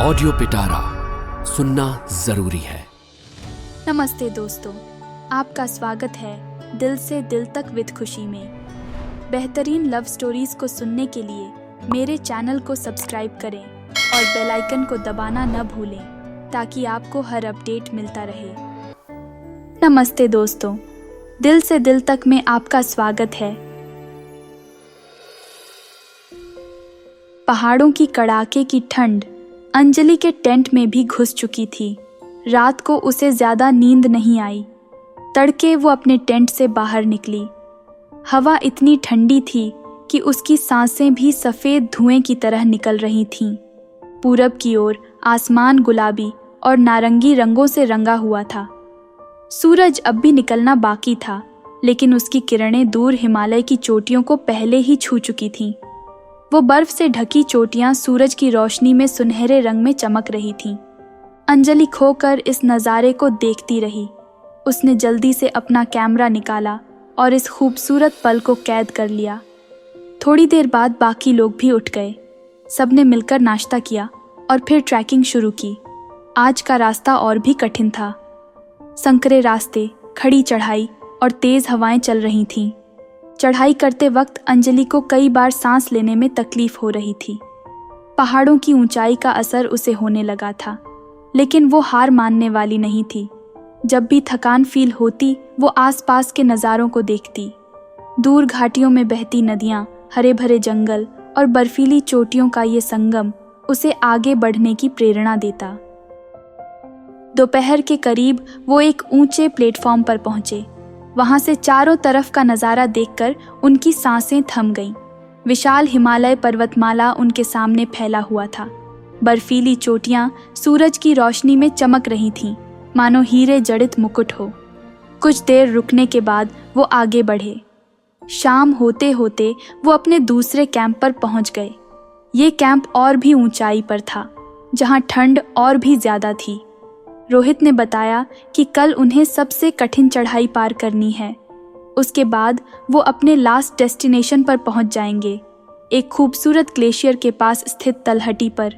Audio पिटारा सुनना जरूरी है। नमस्ते दोस्तों, आपका स्वागत है दिल से दिल तक विद खुशी में। बेहतरीन लव स्टोरीज को सुनने के लिए मेरे चैनल को सब्सक्राइब करें और बेल आइकन को दबाना न भूलें ताकि आपको हर अपडेट मिलता रहे। नमस्ते दोस्तों, दिल से दिल तक में आपका स्वागत है। पहाड़ों की कड़ाके की ठंड अंजलि के टेंट में भी घुस चुकी थी। रात को उसे ज्यादा नींद नहीं आई। तड़के वो अपने टेंट से बाहर निकली। हवा इतनी ठंडी थी कि उसकी सांसें भी सफ़ेद धुएं की तरह निकल रही थीं। पूरब की ओर आसमान गुलाबी और नारंगी रंगों से रंगा हुआ था। सूरज अब भी निकलना बाकी था, लेकिन उसकी किरणें दूर हिमालय की चोटियों को पहले ही छू चुकी थीं। वो बर्फ से ढकी चोटियां सूरज की रोशनी में सुनहरे रंग में चमक रही थीं। अंजलि खोकर इस नज़ारे को देखती रही। उसने जल्दी से अपना कैमरा निकाला और इस खूबसूरत पल को कैद कर लिया। थोड़ी देर बाद बाकी लोग भी उठ गए। सबने मिलकर नाश्ता किया और फिर ट्रैकिंग शुरू की। आज का रास्ता और भी कठिन था। संकरे रास्ते, खड़ी चढ़ाई और तेज़ हवाएं चल रही थीं। चढ़ाई करते वक्त अंजलि को कई बार सांस लेने में तकलीफ हो रही थी। पहाड़ों की ऊंचाई का असर उसे होने लगा था, लेकिन वो हार मानने वाली नहीं थी। जब भी थकान फील होती, वो आसपास के नज़ारों को देखती। दूर घाटियों में बहती नदियाँ, हरे भरे जंगल और बर्फीली चोटियों का ये संगम उसे आगे बढ़ने की प्रेरणा देता। दोपहर के करीब वो एक ऊंचे प्लेटफॉर्म पर पहुंचे। वहां से चारों तरफ का नज़ारा देखकर उनकी सांसें थम गईं। विशाल हिमालय पर्वतमाला उनके सामने फैला हुआ था। बर्फीली चोटियां सूरज की रोशनी में चमक रही थीं, मानो हीरे जड़ित मुकुट हो। कुछ देर रुकने के बाद वो आगे बढ़े। शाम होते होते वो अपने दूसरे कैंप पर पहुंच गए। ये कैंप और भी ऊंचाई पर था, जहां ठंड और भी ज़्यादा थी। रोहित ने बताया कि कल उन्हें सबसे कठिन चढ़ाई पार करनी है। उसके बाद वो अपने लास्ट डेस्टिनेशन पर पहुंच जाएंगे, एक खूबसूरत ग्लेशियर के पास स्थित तलहटी पर।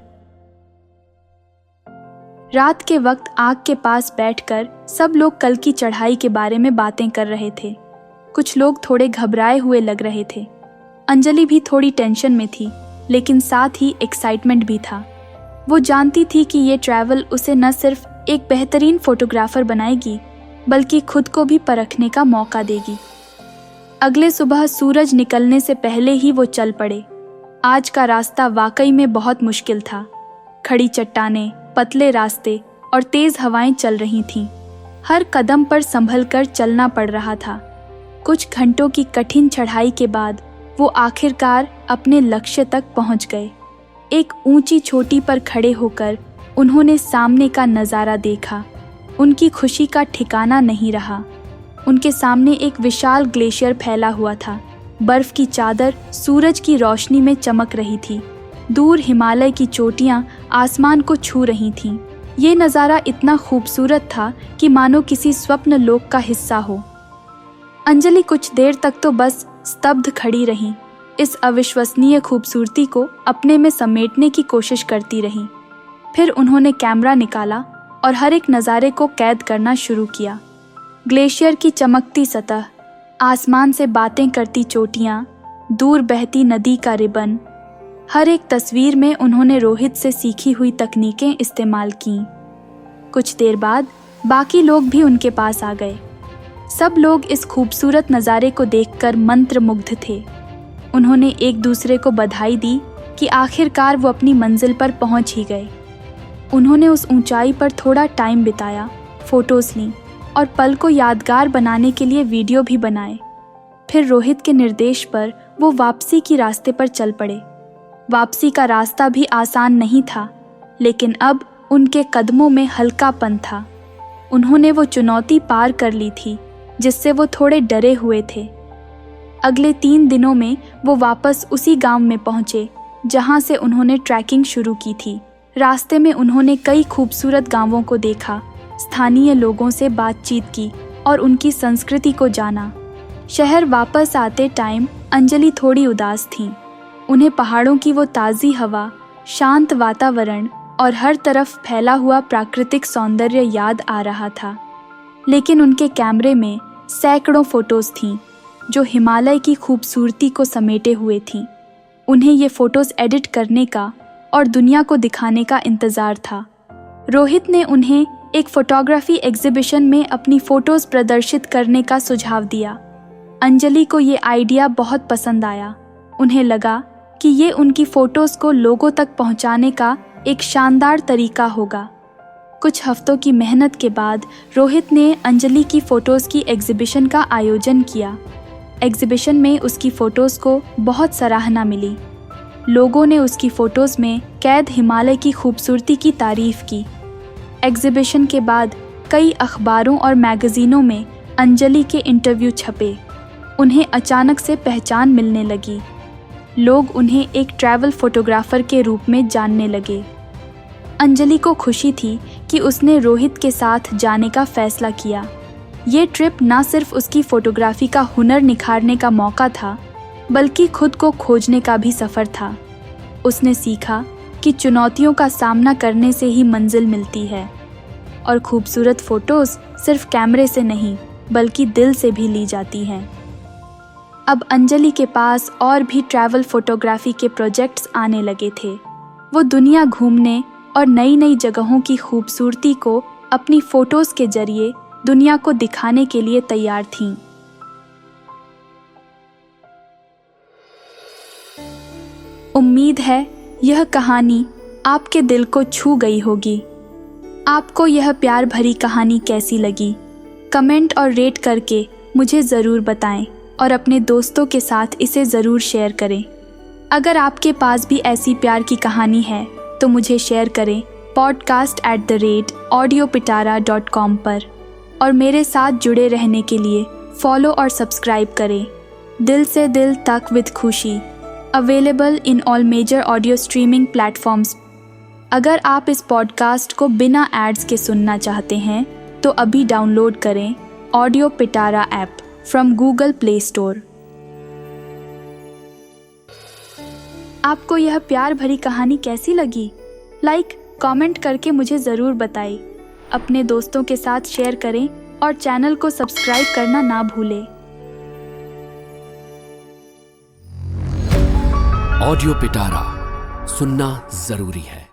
रात के वक्त आग के पास बैठकर सब लोग कल की चढ़ाई के बारे में बातें कर रहे थे। कुछ लोग थोड़े घबराए हुए लग रहे थे। अंजलि भी थोड़ी टेंशन में थी, लेकिन साथ ही एक्साइटमेंट भी था। वो जानती थी कि ये ट्रैवल उसे न सिर्फ एक बेहतरीन फोटोग्राफर बनाएगी, बल्कि खुद को भी परखने का मौका देगी। अगले सुबह सूरज निकलने से पहले ही वो चल पड़े। आज का रास्ता वाकई में बहुत मुश्किल था। खड़ी चट्टानें, पतले रास्ते और तेज हवाएं चल रही थीं। हर कदम पर संभल कर चलना पड़ रहा था। कुछ घंटों की कठिन चढ़ाई के बाद वो आखिरकार अपने लक्ष्य तक पहुंच गए। एक ऊंची चोटी पर खड़े होकर उन्होंने सामने का नज़ारा देखा। उनकी खुशी का ठिकाना नहीं रहा। उनके सामने एक विशाल ग्लेशियर फैला हुआ था। बर्फ की चादर सूरज की रोशनी में चमक रही थी। दूर हिमालय की चोटियां आसमान को छू रही थीं। ये नज़ारा इतना खूबसूरत था कि मानो किसी स्वप्न लोक का हिस्सा हो। अंजलि कुछ देर तक तो बस स्तब्ध खड़ी रही। इस अविश्वसनीय खूबसूरती को अपने में समेटने की कोशिश करती रही। फिर उन्होंने कैमरा निकाला और हर एक नज़ारे को कैद करना शुरू किया। ग्लेशियर की चमकती सतह, आसमान से बातें करती चोटियाँ, दूर बहती नदी का रिबन। हर एक तस्वीर में उन्होंने रोहित से सीखी हुई तकनीकें इस्तेमाल कीं। कुछ देर बाद बाकी लोग भी उनके पास आ गए। सब लोग इस खूबसूरत नज़ारे को देखकर मंत्रमुग्ध थे। उन्होंने एक दूसरे को बधाई दी कि आखिरकार वो अपनी मंजिल पर पहुंच ही गए। उन्होंने उस ऊंचाई पर थोड़ा टाइम बिताया, फोटोज लीं और पल को यादगार बनाने के लिए वीडियो भी बनाए। फिर रोहित के निर्देश पर वो वापसी की रास्ते पर चल पड़े। वापसी का रास्ता भी आसान नहीं था, लेकिन अब उनके कदमों में हल्कापन था। उन्होंने वो चुनौती पार कर ली थी जिससे वो थोड़े डरे हुए थे। अगले 3 दिनों में वो वापस उसी गांव में पहुंचे जहां से उन्होंने ट्रैकिंग शुरू की थी। रास्ते में उन्होंने कई खूबसूरत गांवों को देखा, स्थानीय लोगों से बातचीत की और उनकी संस्कृति को जाना। शहर वापस आते टाइम अंजलि थोड़ी उदास थी। उन्हें पहाड़ों की वो ताज़ी हवा, शांत वातावरण और हर तरफ फैला हुआ प्राकृतिक सौंदर्य याद आ रहा था। लेकिन उनके कैमरे में सैकड़ों फोटोज थीं जो हिमालय की खूबसूरती को समेटे हुए थीं। उन्हें ये फोटोज एडिट करने का और दुनिया को दिखाने का इंतज़ार था। रोहित ने उन्हें एक फोटोग्राफी एग्जीबिशन में अपनी फ़ोटोज़ प्रदर्शित करने का सुझाव दिया। अंजलि को ये आइडिया बहुत पसंद आया। उन्हें लगा कि ये उनकी फ़ोटोज़ को लोगों तक पहुंचाने का एक शानदार तरीका होगा। कुछ हफ्तों की मेहनत के बाद रोहित ने अंजलि की फ़ोटोज़ की एग्जीबिशन का आयोजन किया। एग्जीबिशन में उसकी फ़ोटोज़ को बहुत सराहना मिली। लोगों ने उसकी फ़ोटोज़ में कैद हिमालय की खूबसूरती की तारीफ़ की। एग्जीबिशन के बाद कई अखबारों और मैगज़ीनों में अंजलि के इंटरव्यू छपे। उन्हें अचानक से पहचान मिलने लगी। लोग उन्हें एक ट्रैवल फोटोग्राफ़र के रूप में जानने लगे। अंजलि को खुशी थी कि उसने रोहित के साथ जाने का फ़ैसला किया। ये ट्रिप ना सिर्फ उसकी फ़ोटोग्राफ़ी का हुनर निखारने का मौका था, बल्कि खुद को खोजने का भी सफ़र था। उसने सीखा कि चुनौतियों का सामना करने से ही मंजिल मिलती है और खूबसूरत फ़ोटोज़ सिर्फ कैमरे से नहीं बल्कि दिल से भी ली जाती हैं। अब अंजलि के पास और भी ट्रैवल फोटोग्राफी के प्रोजेक्ट्स आने लगे थे। वो दुनिया घूमने और नई नई जगहों की खूबसूरती को अपनी फ़ोटोज़ के जरिए दुनिया को दिखाने के लिए तैयार थीं। उम्मीद है यह कहानी आपके दिल को छू गई होगी। आपको यह प्यार भरी कहानी कैसी लगी? कमेंट और रेट करके मुझे ज़रूर बताएं और अपने दोस्तों के साथ इसे ज़रूर शेयर करें। अगर आपके पास भी ऐसी प्यार की कहानी है तो मुझे शेयर करें podcast@audiopitara.com पर। और मेरे साथ जुड़े रहने के लिए फॉलो और सब्सक्राइब करें। दिल से दिल तक with Khushi, available in all major audio streaming platforms. अगर आप इस पॉडकास्ट को बिना एड्स के सुनना चाहते हैं तो अभी डाउनलोड करें audio Pitara app from Google play store. आपको यह प्यार भरी कहानी कैसी लगी? कमेंट करके मुझे ज़रूर बताएं। अपने दोस्तों के साथ शेयर करें और चैनल को सब्सक्राइब करना ना भूलें। ऑडियो पिटारा सुनना जरूरी है।